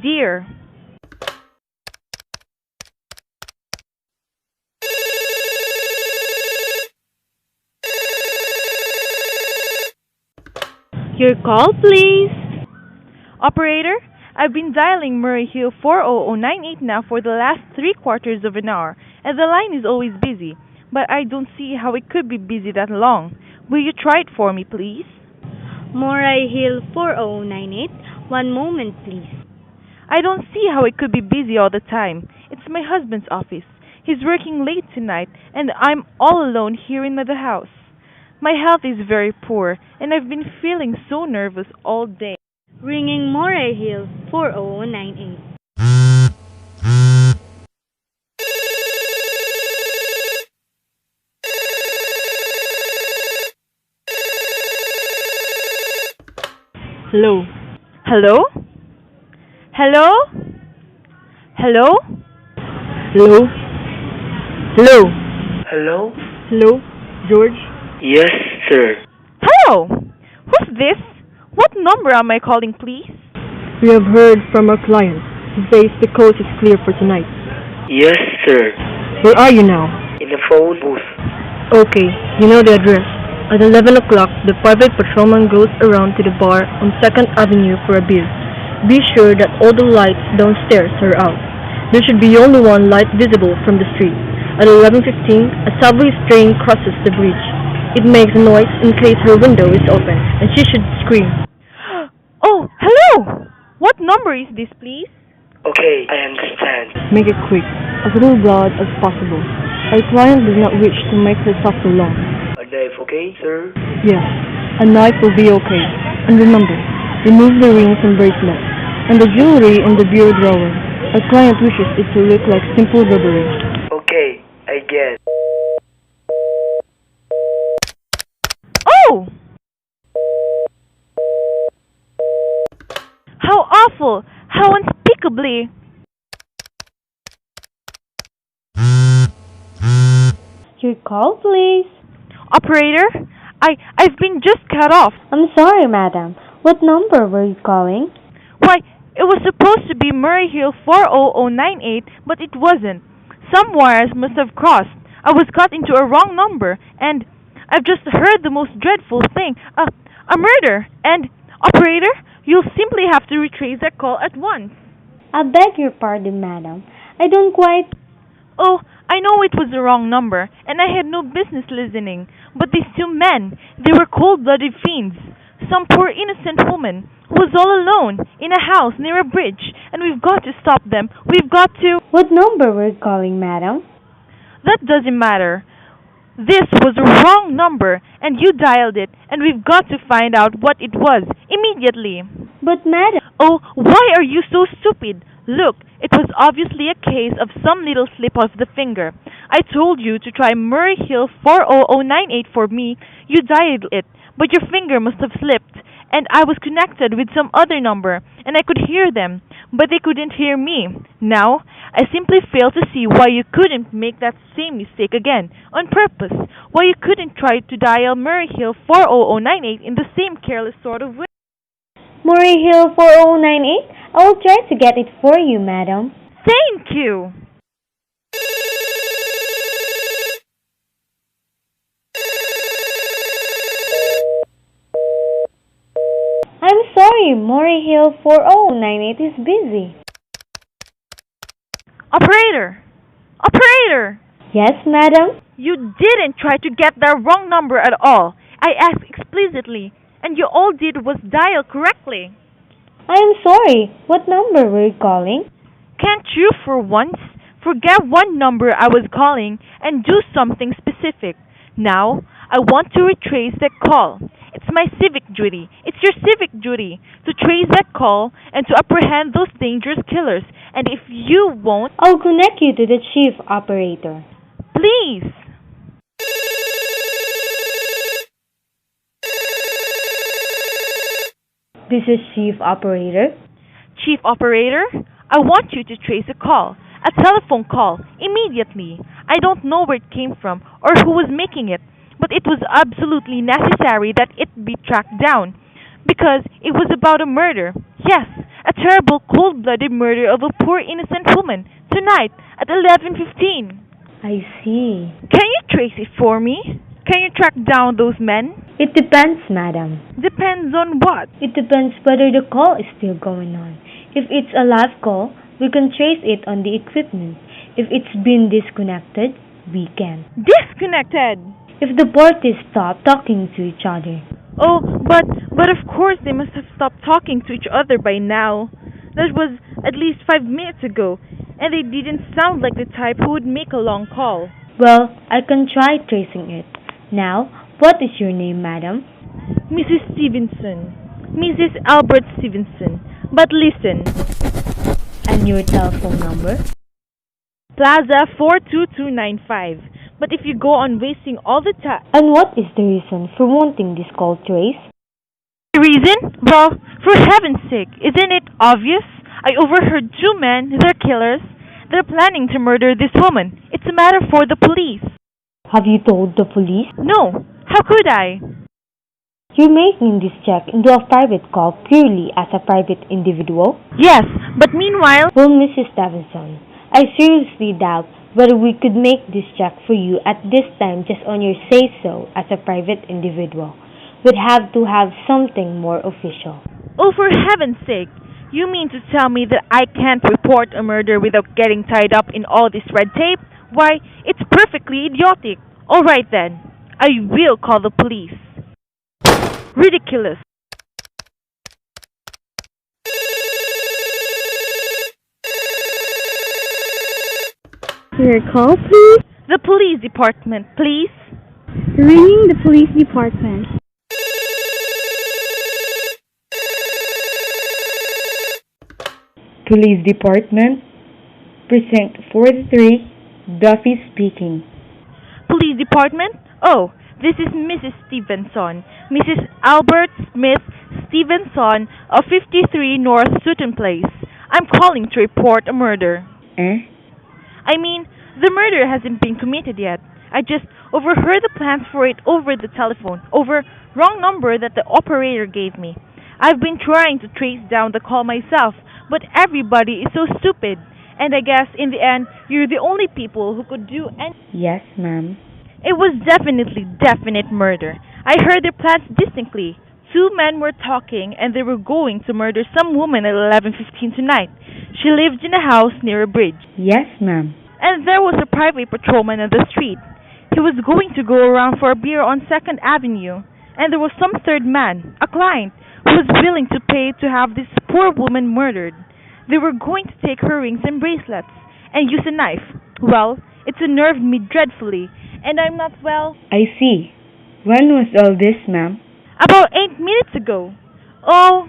dear. Your call, please. Operator, I've been dialing Murray Hill 40098 now for the last three quarters of an hour, and the line is always busy. But I don't see how it could be busy that long. Will you try it for me, please? Moray Hill 4098. One moment, please. I don't see how it could be busy all the time. It's my husband's office. He's working late tonight, and I'm all alone here in the house. My health is very poor, and I've been feeling so nervous all day. Ringing Moray Hill 4098. Hello? Hello? Hello? Hello? Hello? Hello? Hello? Hello? George? Yes, sir. Hello? Who's this? What number am I calling, please? We have heard from our client. He says the coast is clear for tonight. Yes, sir. Where are you now? In the phone booth. Okay, you know the address. At 11 o'clock, the private patrolman goes around to the bar on 2nd Avenue for a beer. Be sure that all the lights downstairs are out. There should be only one light visible from the street. At 11:15, a subway train crosses the bridge. It makes a noise in case her window is open, and she should scream. Oh, hello! What number is this, please? Okay, I understand. Make it quick, as little blood as possible. Our client does not wish to make her suffer long. A knife, okay, sir? Yes, a knife will be okay. And remember, remove the rings and bracelet, and the jewelry in the bureau drawer. Our client wishes it to look like simple robbery. Okay, I guess. Oh! How awful! How unspeakably! Your call, please. Operator, I've been just cut off. I'm sorry, madam. What number were you calling? Why, it was supposed to be Murray Hill 40098, but it wasn't. Some wires must have crossed. I was cut into a wrong number, and I've just heard the most dreadful thing. A murder! And, operator, you'll simply have to retrace that call at once. I beg your pardon, madam. I don't quite... Oh, I know it was the wrong number, and I had no business listening. But these two men, they were cold-blooded fiends. Some poor innocent woman who was all alone in a house near a bridge, and we've got to stop them. We've got to... What number were you calling, madam? That doesn't matter. This was a wrong number, and you dialed it, and we've got to find out what it was immediately. But, madam... Oh, why are you so stupid? Look, it was obviously a case of some little slip of the finger. I told you to try Murray Hill 40098 for me. You dialed it, but your finger must have slipped, and I was connected with some other number, and I could hear them, but they couldn't hear me. Now, I simply fail to see why you couldn't make that same mistake again, on purpose, why you couldn't try to dial Murray Hill 40098 in the same careless sort of way. Moray Hill 4098? I will try to get it for you, madam. Thank you! I'm sorry, Moray Hill 4098 is busy. Operator! Operator! Yes, madam? You didn't try to get the wrong number at all. I asked explicitly, and you all did was dial correctly. I am sorry. What number were you calling? Can't you, for once, forget what number I was calling and do something specific? Now, I want to retrace that call. It's my civic duty. It's your civic duty to trace that call and to apprehend those dangerous killers. And if you won't... I'll connect you to the chief operator. Please! This is chief operator. Chief operator, I want you to trace a call, a telephone call, immediately. I don't know where it came from or who was making it, but it was absolutely necessary that it be tracked down, because it was about a murder. Yes, A terrible cold-blooded murder of a poor innocent woman, tonight, at 11:15. I see. Can you trace it for me? Can you track down those men? It depends, madam. Depends on what? It depends whether the call is still going on. If it's a live call, we can trace it on the equipment. If it's been disconnected, we can. Disconnected! If the parties stop talking to each other. Oh, but of course they must have stopped talking to each other by now. That was at least 5 minutes ago, and they didn't sound like the type who would make a long call. Well, I can try tracing it. Now, what is your name, madam? Mrs. Stevenson. Mrs. Albert Stevenson. But listen. And your telephone number? Plaza 42295. But if you go on wasting all the time... And what is the reason for wanting this call traced? The reason? Well, for heaven's sake, isn't it obvious? I overheard two men, they're killers. They're planning to murder this woman. It's a matter for the police. Have you told the police? No. How could I? You're making this check into a private call purely as a private individual? Yes, but meanwhile... Well, Mrs. Davidson, I seriously doubt whether we could make this check for you at this time just on your say-so as a private individual. We'd have to have something more official. Oh, for heaven's sake! You mean to tell me that I can't report a murder without getting tied up in all this red tape? Why, it's perfectly idiotic. All right then, I will call the police. Ridiculous. Your call, please. The police department, please. Ringing the police department. Police Department, Precinct 43, Duffy speaking. Police department? Oh, this is Mrs. Stevenson. Mrs. Albert Smith Stevenson of 53 North Sutton Place. I'm calling to report a murder. I mean, the murder hasn't been committed yet. I just overheard the plans for it over the telephone, over wrong number that the operator gave me. I've been trying to trace down the call myself, but everybody is so stupid. And I guess in the end, you're the only people who could do any... Yes, ma'am. It was definite murder. I heard their plans distinctly. Two men were talking and they were going to murder some woman at 11:15 tonight. She lived in a house near a bridge. Yes, ma'am. And there was a private patrolman on the street. He was going to go around for a beer on 2nd Avenue. And there was some third man, a client, who was willing to pay to have this poor woman murdered. They were going to take her rings and bracelets and use a knife. Well, it's unnerved me dreadfully, and I'm not well. I see. When was all this, ma'am? About 8 minutes ago. Oh,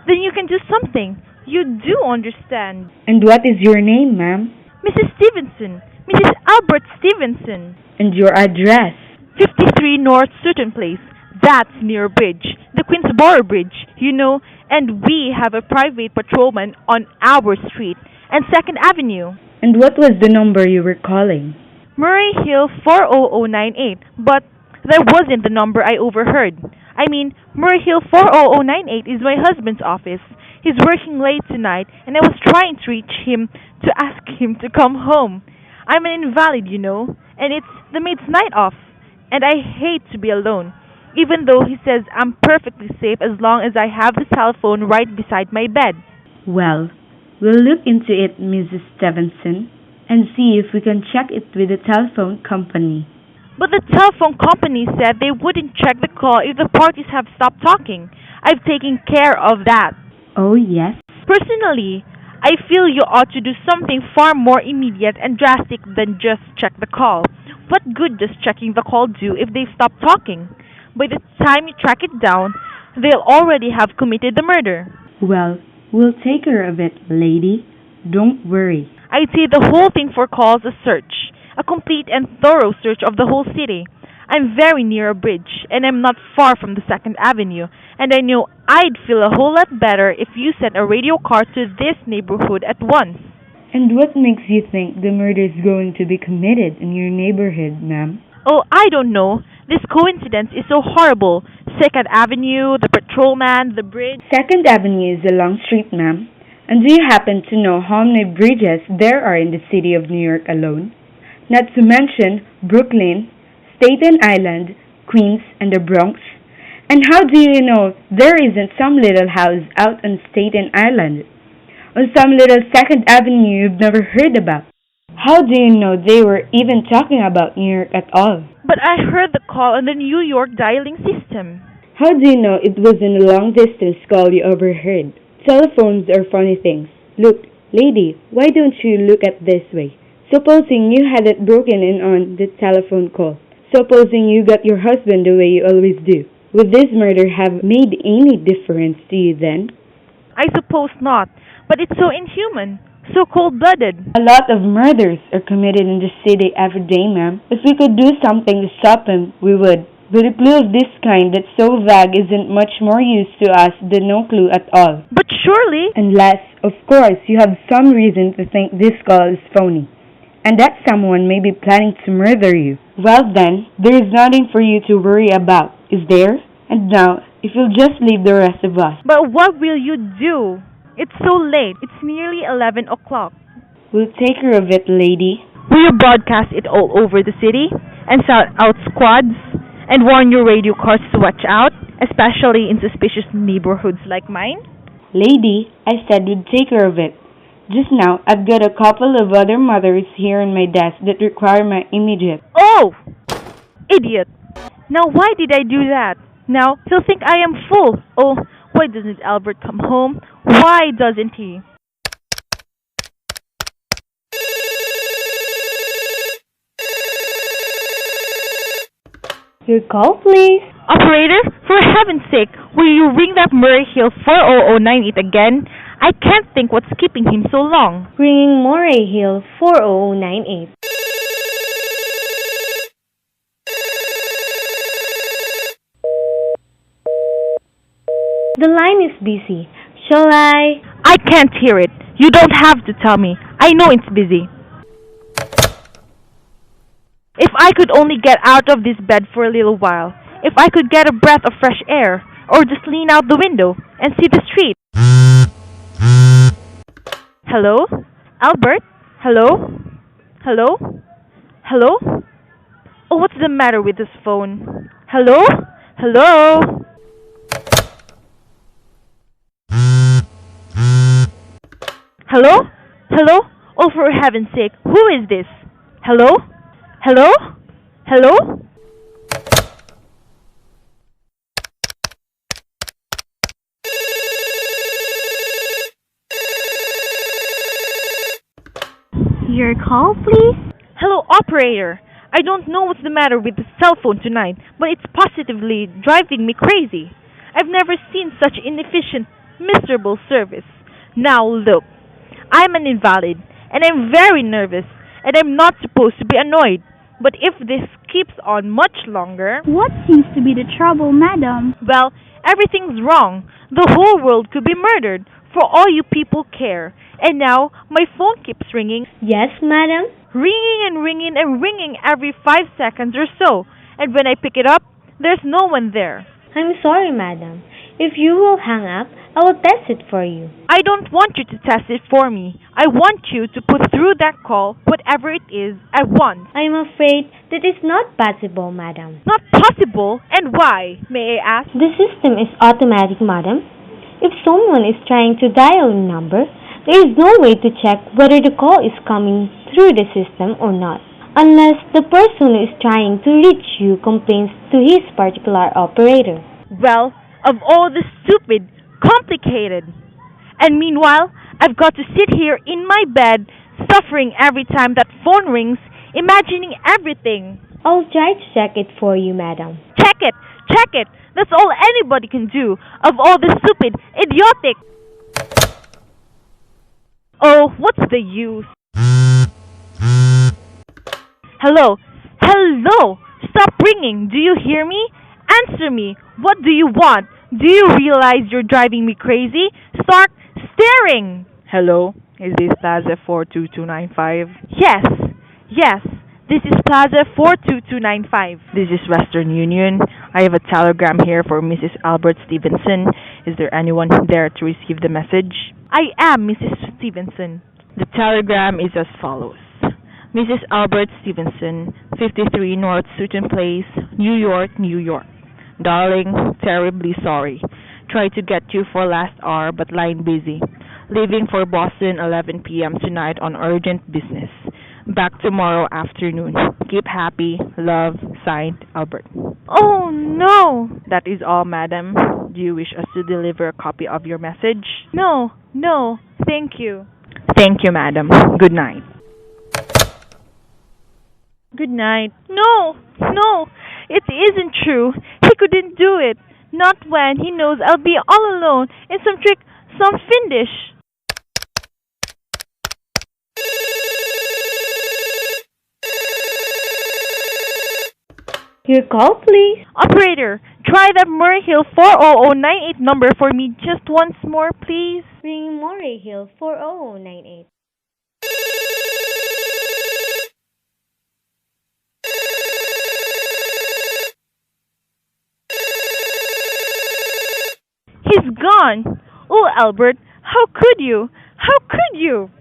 then you can do something. You do understand. And what is your name, ma'am? Mrs. Stevenson. Mrs. Albert Stevenson. And your address? 53 North Sutton Place. That's near a bridge. The Queensboro Bridge, you know. And we have a private patrolman on our street and 2nd Avenue. And what was the number you were calling? Murray Hill 40098, but that wasn't the number I overheard. I mean, Murray Hill 40098 is my husband's office. He's working late tonight, and I was trying to reach him to ask him to come home. I'm an invalid, you know, and it's the maid's night off, and I hate to be alone, even though he says I'm perfectly safe as long as I have the telephone right beside my bed. Well, we'll look into it, Mrs. Stevenson, and see if we can check it with the telephone company. But the telephone company said they wouldn't check the call if the parties have stopped talking. I've taken care of that. Oh, yes? Personally, I feel you ought to do something far more immediate and drastic than just check the call. What good does checking the call do if they've stopped talking? By the time you track it down, they'll already have committed the murder. Well, we'll take care of it, lady. Don't worry. I'd say the whole thing for calls a search. A complete and thorough search of the whole city. I'm very near a bridge, and I'm not far from the 2nd Avenue, and I know I'd feel a whole lot better if you sent a radio car to this neighborhood at once. And what makes you think the murder is going to be committed in your neighborhood, ma'am? Oh, I don't know. This coincidence is so horrible. 2nd Avenue, the patrolman, the bridge. 2nd Avenue is a long street, ma'am. And do you happen to know how many bridges there are in the city of New York alone? Not to mention Brooklyn, Staten Island, Queens, and the Bronx. And how do you know there isn't some little house out on Staten Island? On some little Second Avenue you've never heard about? How do you know they were even talking about New York at all? But I heard the call on the New York dialing system. How do you know it wasn't a long distance call you overheard? Telephones are funny things. Look, lady, why don't you look at this way? Supposing you had it broken in on the telephone call. Supposing you got your husband the way you always do. Would this murder have made any difference to you then? I suppose not, but it's so inhuman, so cold-blooded. A lot of murders are committed in the city every day, ma'am. If we could do something to stop him, we would. But a clue of this kind that's so vague isn't much more use to us than no clue at all. But surely... Unless, of course, you have some reason to think this call is phony, and that someone may be planning to murder you. Well then, there is nothing for you to worry about, is there? And now, if you'll just leave the rest of us. But what will you do? It's so late. It's nearly 11 o'clock. We'll take care of it, lady. Will you broadcast it all over the city? And send out squads? And warn your radio cars to watch out? Especially in suspicious neighborhoods like mine? Lady, I said we'd take care of it. Just now, I've got a couple of other mothers here on my desk that require my immediate... Oh! Idiot! Now why did I do that? Now, he'll think I am full. Oh, why doesn't Albert come home? Why doesn't he? Your call, please. Operator, for heaven's sake, will you ring that Murray Hill 40098 again? I can't think what's keeping him so long. Ringing Moray Hill 40098. The line is busy. Shall I? I can't hear it. You don't have to tell me. I know it's busy. If I could only get out of this bed for a little while. If I could get a breath of fresh air. Or just lean out the window and see the street. Hello? Albert? Hello? Hello? Hello? Oh, what's the matter with this phone? Hello? Hello? Hello? Hello? Oh, for heaven's sake, who is this? Hello? Hello? Hello? Your call, please? Hello, operator. I don't know what's the matter with the cell phone tonight, but it's positively driving me crazy. I've never seen such inefficient, miserable service. Now look, I'm an invalid, and I'm very nervous, and I'm not supposed to be annoyed. But if this keeps on much longer... What seems to be the trouble, madam? Well, everything's wrong. The whole world could be murdered, for all you people care. And now, my phone keeps ringing. Yes, madam? Ringing and ringing and ringing every 5 seconds or so. And when I pick it up, there's no one there. I'm sorry, madam. If you will hang up, I will test it for you. I don't want you to test it for me. I want you to put through that call, whatever it is, at once. I'm afraid that is not possible, madam. Not possible? And why, may I ask? The system is automatic, madam. If someone is trying to dial a number, there is no way to check whether the call is coming through the system or not, unless the person who is trying to reach you complains to his particular operator. Well, of all the stupid, complicated. And meanwhile, I've got to sit here in my bed, suffering every time that phone rings, imagining everything. I'll try to check it for you, madam. Check it! Check it! That's all anybody can do, of all the stupid, idiotic... Oh, what's the use? Hello? Hello! Stop ringing! Do you hear me? Answer me! What do you want? Do you realize you're driving me crazy? Start staring! Hello? Is this Plaza 42295? Yes! Yes! This is Plaza 42295. This is Western Union. I have a telegram here for Mrs. Albert Stevenson. Is there anyone there to receive the message? I am Mrs. Stevenson. The telegram is as follows. Mrs. Albert Stevenson, 53 North Sutton Place, New York, New York. Darling, terribly sorry. Tried to get you for last hour but line busy. Leaving for Boston 11 p.m. tonight on urgent business. Back tomorrow afternoon. Keep happy. Love, signed, Albert. Oh no! That is all, madam. Do you wish us to deliver a copy of your message? No, no, thank you. Thank you, madam. Good night. Good night. No, no, it isn't true. He couldn't do it. Not when he knows I'll be all alone in some trick, some findish. Your call, please. Operator, try that Murray Hill 40098 number for me just once more, please. Ring Moray Hill 40098. He's gone. Oh, Albert, how could you? How could you?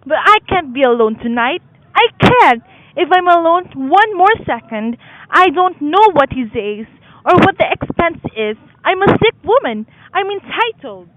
But I can't be alone tonight. I can't. If I'm alone one more second, I don't know what he says or what the expense is. I'm a sick woman. I'm entitled.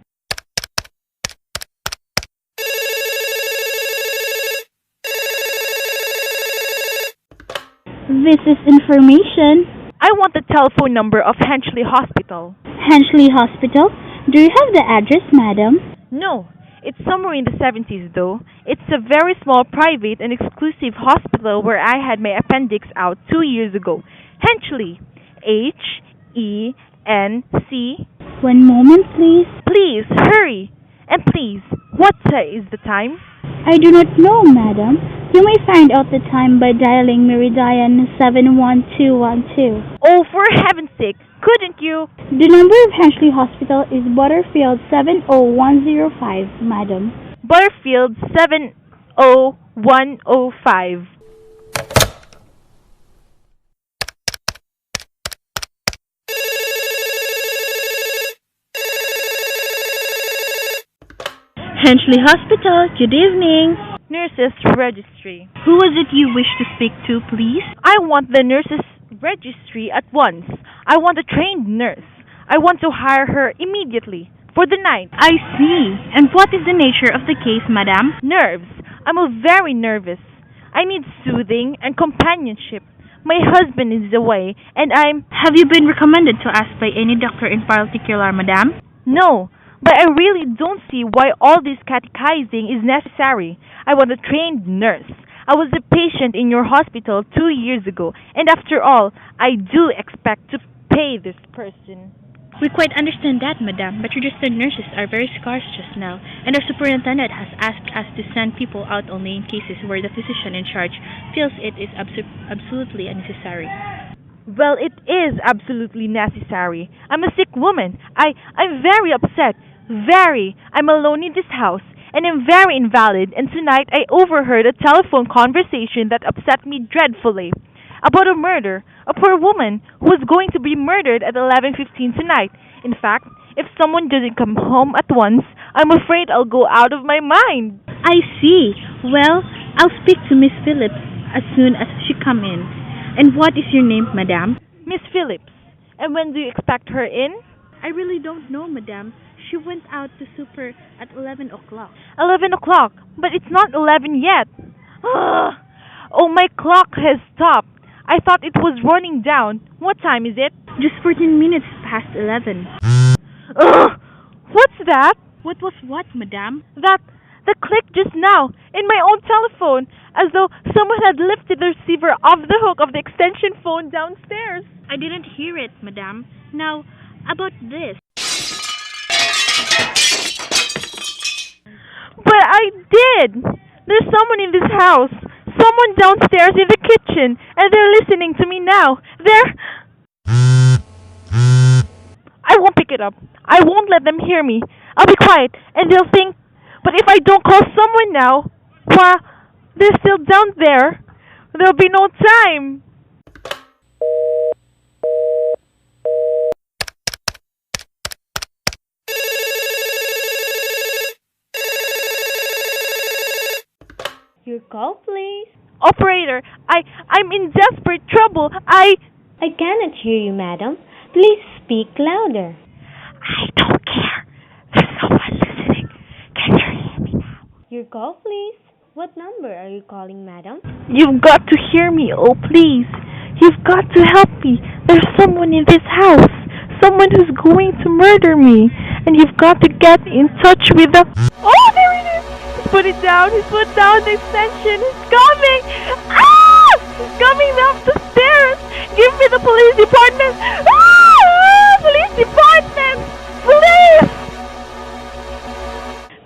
This is information. I want the telephone number of Henchley Hospital. Henchley Hospital. Do you have the address, madam? No, it's somewhere in the 70s though. It's a very small, private, and exclusive hospital where I had my appendix out 2 years ago. Henchley. H-E-N-C. One moment, please. Please, hurry. And please, what is the time? I do not know, madam. You may find out the time by dialing Meridian 71212. Oh, for heaven's sake, couldn't you? The number of Henchley Hospital is Butterfield 70105, madam. Butterfield 70105. Henchley Hospital, good evening. Nurses Registry. Who was it you wish to speak to, please? I want the nurses registry at once. I want a trained nurse. I want to hire her immediately. For the night. I see. And what is the nature of the case, madam? Nerves. I'm very nervous. I need soothing and companionship. My husband is away and Have you been recommended to us by any doctor in particular, madam? No, but I really don't see why all this catechizing is necessary. I want a trained nurse. I was a patient in your hospital 2 years ago, and after all, I do expect to pay this person. We quite understand that, madam, but registered nurses are very scarce just now, and our superintendent has asked us to send people out only in cases where the physician in charge feels it is absolutely unnecessary. Well, it is absolutely necessary. I'm a sick woman. I'm very upset. Very. I'm alone in this house, and I'm very invalid, and tonight I overheard a telephone conversation that upset me dreadfully. About a murder. A poor woman who was going to be murdered at 11:15 tonight. In fact, if someone doesn't come home at once, I'm afraid I'll go out of my mind. I see. Well, I'll speak to Miss Phillips as soon as she come in. And what is your name, madam? Miss Phillips. And when do you expect her in? I really don't know, madam. She went out to supper at 11 o'clock. 11 o'clock? But it's not 11 yet. Oh, my clock has stopped. I thought it was running down. What time is it? Just 14 minutes past 11. What's that? What was what, madam? The click just now, in my own telephone, as though someone had lifted the receiver off the hook of the extension phone downstairs. I didn't hear it, madam. Now, about this. But I did! There's someone in this house. Someone downstairs in the kitchen, and they're listening to me now. I won't pick it up. I won't let them hear me. I'll be quiet, and they'll think, but if I don't call someone now, why, they're still down there. There'll be no time. Your call, please. Operator, I'm in desperate trouble. I cannot hear you, madam. Please speak louder. I don't care. There's someone listening. Can you hear me now? Your call, please. What number are you calling, madam? You've got to hear me, oh please. You've got to help me. There's someone in this house. Someone who's going to murder me. And you've got to get in touch with the... Oh, there it is! He's put it down. He's put down the extension. He's coming! Ah! He's coming up the stairs! Give me the police department! Ah! Police department! Police!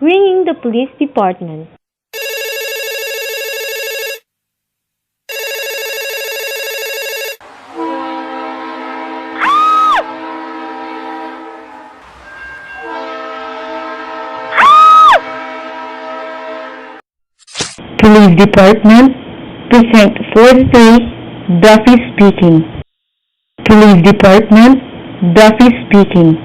Ringing the police department. Police Department, Precinct 43, Duffy speaking. Police Department, Duffy speaking.